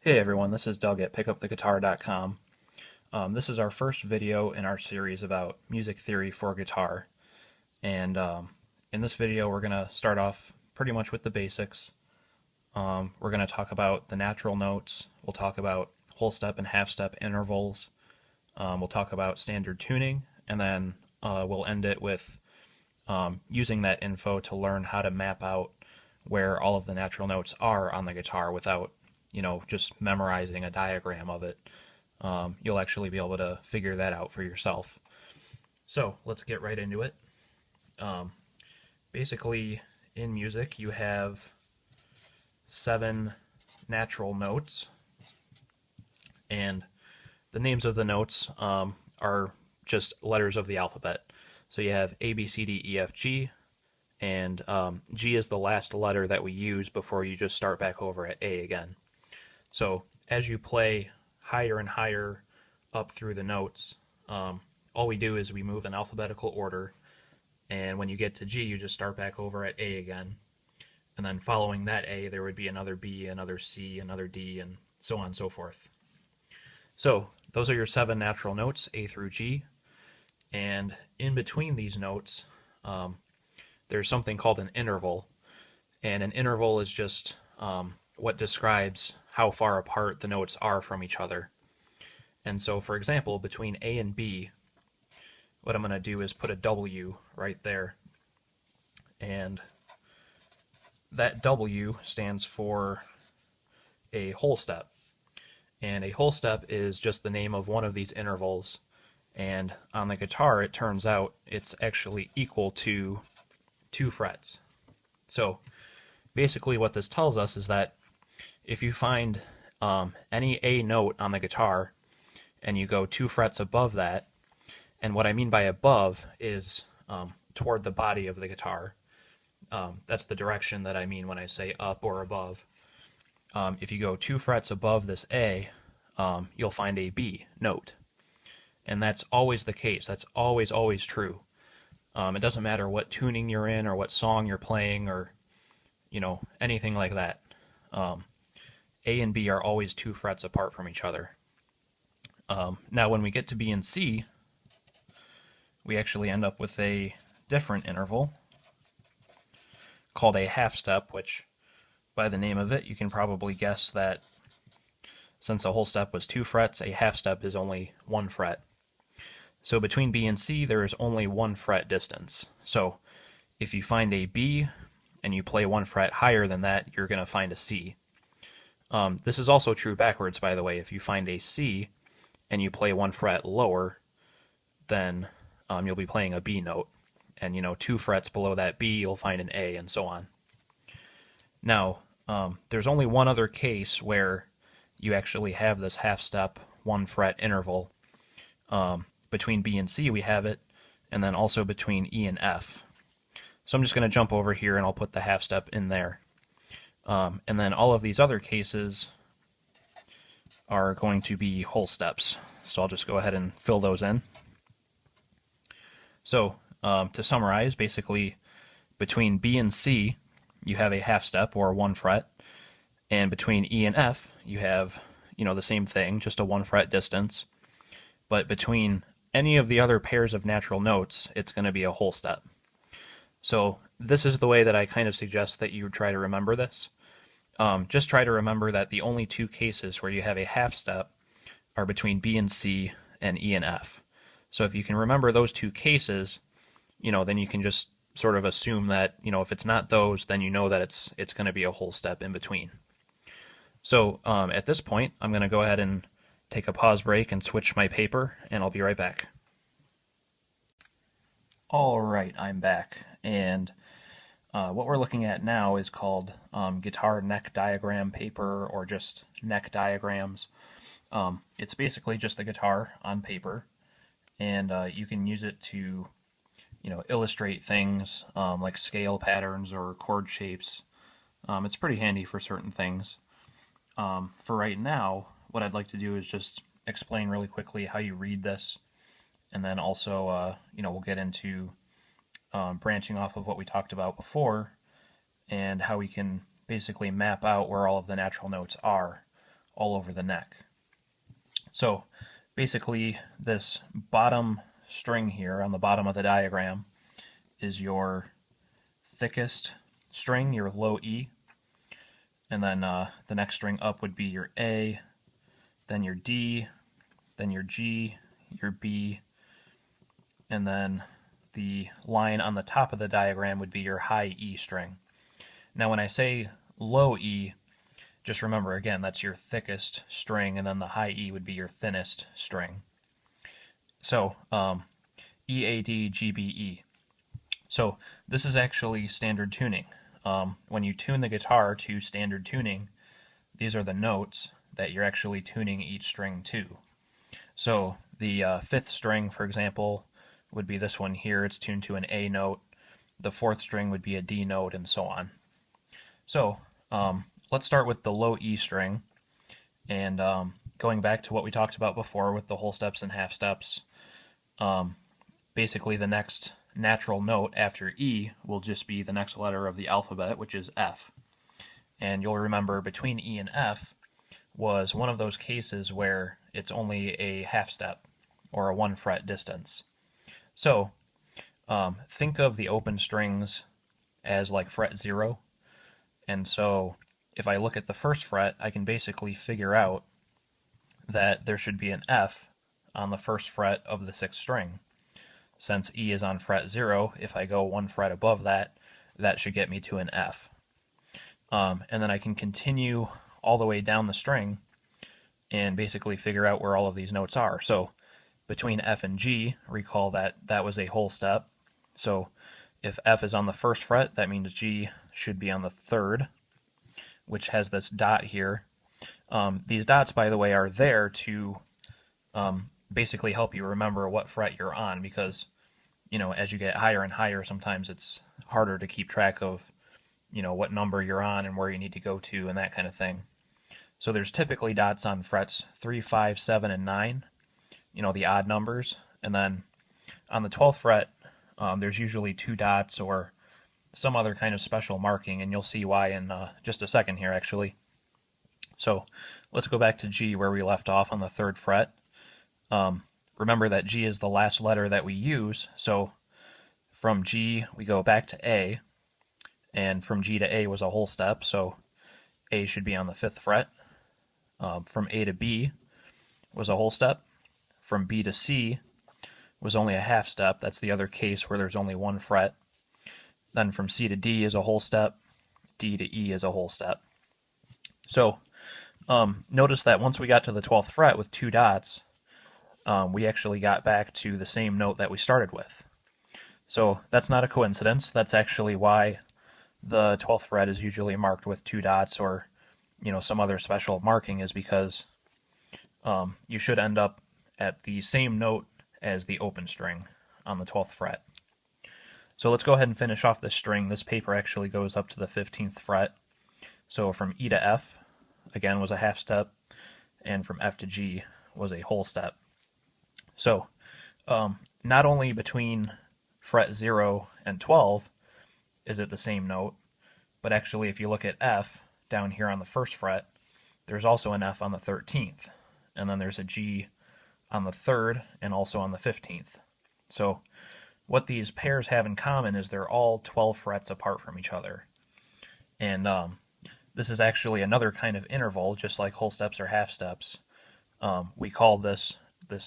Hey everyone, this is Doug at pickuptheguitar.com. This is our first video in our series about music theory for guitar. And in this video, we're going to start off pretty much with the basics. We're going to talk about the natural notes. We'll talk about whole step and half step intervals. We'll talk about standard tuning. And then we'll end it with using that info to learn how to map out where all of the natural notes are on the guitar without just memorizing a diagram of it. You'll actually be able to figure that out for yourself. So let's get right into it. Basically, in music, you have 7 natural notes, and the names of the notes are just letters of the alphabet. So you have A, B, C, D, E, F, G, and G is the last letter that we use before you just start back over at A again. So as you play higher and higher up through the notes, all we do is we move in alphabetical order, and when you get to G, you just start back over at A again. And then following that A, there would be another B, another C, another D, and so on and so forth. So those are your 7 natural notes, A through G. And in between these notes, there's something called an interval. And an interval is just what describes how far apart the notes are from each other. And so, for example, between A and B, what I'm going to do is put a W right there. And that W stands for a whole step. And a whole step is just the name of one of these intervals. And on the guitar, it turns out it's actually equal to 2 frets. So basically what this tells us is that if you find any A note on the guitar and you go 2 frets above that, and what I mean by above is toward the body of the guitar. That's the direction that I mean when I say up or above. If you go 2 frets above this A, you'll find a B note. And that's always the case. That's always, always true. It doesn't matter what tuning you're in or what song you're playing or, anything like that. A and B are always 2 frets apart from each other. Now, when we get to B and C, we actually end up with a different interval called a half step, which, by the name of it, you can probably guess that since a whole step was 2 frets, a half step is only 1 fret. So between B and C, there is only 1 fret distance. So if you find a B and you play 1 fret higher than that, you're going to find a C. This is also true backwards, by the way. If you find a C and you play 1 fret lower, then you'll be playing a B note. And, 2 frets below that B, you'll find an A, and so on. Now, there's only one other case where you actually have this half step 1 fret interval. Between B and C we have it, and then also between E and F. So I'm just going to jump over here and I'll put the half step in there. And then all of these other cases are going to be whole steps. So I'll just go ahead and fill those in. So to summarize, basically between B and C you have a half step or 1 fret, and between E and F you have the same thing, just a 1 fret distance. But between any of the other pairs of natural notes, it's going to be a whole step. So this is the way that I kind of suggest that you try to remember this. Just try to remember that the only 2 cases where you have a half step are between B and C and E and F. So if you can remember those 2 cases, then you can just sort of assume that, if it's not those, then you know that it's going to be a whole step in between. So at this point, I'm going to go ahead and take a pause break and switch my paper, and I'll be right back. Alright, I'm back, and what we're looking at now is called guitar neck diagram paper, or just neck diagrams. It's basically just the guitar on paper, and you can use it to illustrate things like scale patterns or chord shapes. It's pretty handy for certain things. For right now, what I'd like to do is just explain really quickly how you read this, and then also, we'll get into branching off of what we talked about before, and how we can basically map out where all of the natural notes are all over the neck. So basically this bottom string here on the bottom of the diagram is your thickest string, your low E, and then the next string up would be your A, then your D, then your G, your B, and then the line on the top of the diagram would be your high E string. Now when I say low E, just remember again, that's your thickest string, and then the high E would be your thinnest string. So E, A, D, G, B, E. So this is actually standard tuning. When you tune the guitar to standard tuning, these are the notes that you're actually tuning each string to. So the fifth string, for example, would be this one here. It's tuned to an A note. The fourth string would be a D note, and so on. So let's start with the low E string, and going back to what we talked about before with the whole steps and half steps, basically the next natural note after E will just be the next letter of the alphabet, which is F. And you'll remember between E and F was one of those cases where it's only a half step or a 1 fret distance. So think of the open strings as like fret 0. And so if I look at the first fret, I can basically figure out that there should be an F on the first fret of the 6th string. Since E is on fret 0, if I go 1 fret above that, that should get me to an F. And then I can continue all the way down the string and basically figure out where all of these notes are. So between F and G, recall that that was a whole step. So if F is on the first fret, that means G should be on the 3rd, which has this dot here. These dots, by the way, are there to basically help you remember what fret you're on, because, you know, as you get higher and higher, sometimes it's harder to keep track of, you know, what number you're on and where you need to go to and that kind of thing. So there's typically dots on frets 3, 5, 7, and 9, you know, the odd numbers. And then on the 12th fret, there's usually 2 dots or some other kind of special marking, and you'll see why in just a second here, actually. So let's go back to G where we left off on the 3rd fret. Remember that G is the last letter that we use, so from G we go back to A, and from G to A was a whole step, so A should be on the 5th fret. From A to B was a whole step. From B to C was only a half step. That's the other case where there's only 1 fret. Then from C to D is a whole step. D to E is a whole step. So notice that once we got to the 12th fret with 2 dots, we actually got back to the same note that we started with. So that's not a coincidence. That's actually why the 12th fret is usually marked with 2 dots or, you know, some other special marking, is because you should end up at the same note as the open string on the 12th fret. So let's go ahead and finish off this string. This paper actually goes up to the 15th fret. So from E to F, again, was a half step, and from F to G was a whole step. So not only between fret 0 and 12 is it the same note, but actually if you look at F down here on the 1st fret, there's also an F on the 13th, and then there's a G on the 3rd and also on the 15th. So what these pairs have in common is they're all 12 frets apart from each other. And this is actually another kind of interval, just like whole steps or half steps. We call this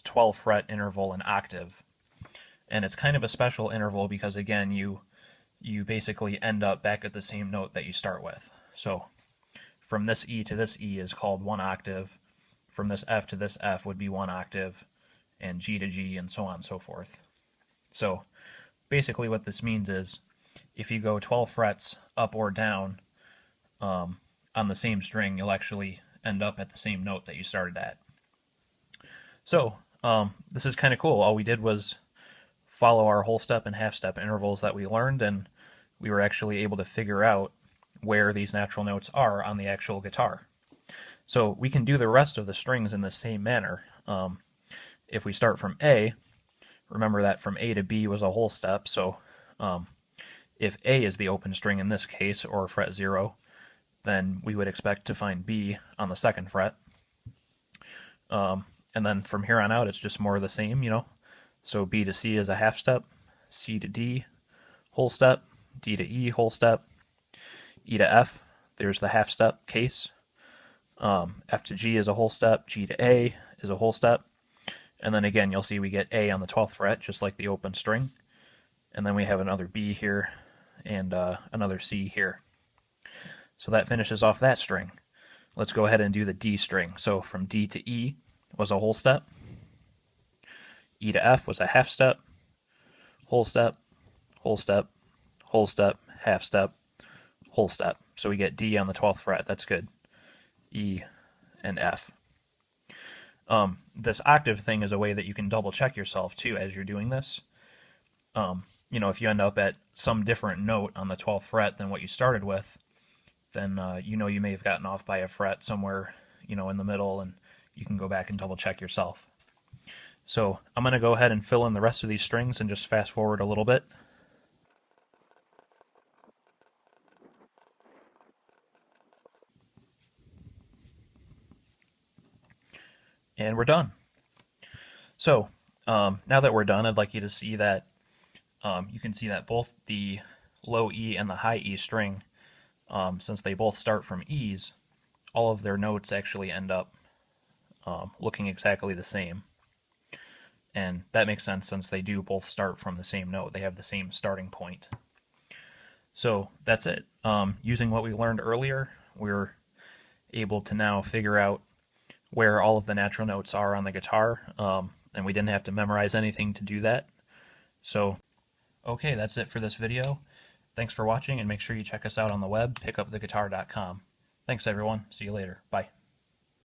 12 fret interval an octave. And it's kind of a special interval because, again, you basically end up back at the same note that you start with. So from this E to this E is called 1 octave. From this F to this F would be 1 octave, and G to G, and so on and so forth. So basically what this means is if you go 12 frets up or down on the same string, you'll actually end up at the same note that you started at. So this is kind of cool. All we did was follow our whole step and half step intervals that we learned, and we were actually able to figure out where these natural notes are on the actual guitar. So we can do the rest of the strings in the same manner. If we start from A, remember that from A to B was a whole step, so if A is the open string in this case, or fret 0, then we would expect to find B on the 2nd fret. And then from here on out, it's just more of the same, you know. So B to C is a half step, C to D, whole step, D to E, whole step, E to F, there's the half step case. F to G is a whole step, G to A is a whole step. And then again, you'll see we get A on the 12th fret, just like the open string. And then we have another B here and another C here. So that finishes off that string. Let's go ahead and do the D string. So from D to E was a whole step. E to F was a half step, whole step, whole step, whole step, half step, whole step. So we get D on the 12th fret. That's good. E and F. This octave thing is a way that you can double check yourself too as you're doing this. You know, if you end up at some different note on the 12th fret than what you started with, then you know you may have gotten off by a fret somewhere, you know, in the middle, and you can go back and double check yourself. So I'm going to go ahead and fill in the rest of these strings and just fast forward a little bit. And we're done. So now that we're done, I'd like you to see that you can see that both the low E and the high E string, since they both start from E's, all of their notes actually end up looking exactly the same. And that makes sense since they do both start from the same note. They have the same starting point. So that's it. Using what we learned earlier, we're able to now figure out where all of the natural notes are on the guitar, and we didn't have to memorize anything to do that. So, okay, that's it for this video. Thanks for watching, and make sure you check us out on the web, pickuptheguitar.com. Thanks, everyone. See you later. Bye.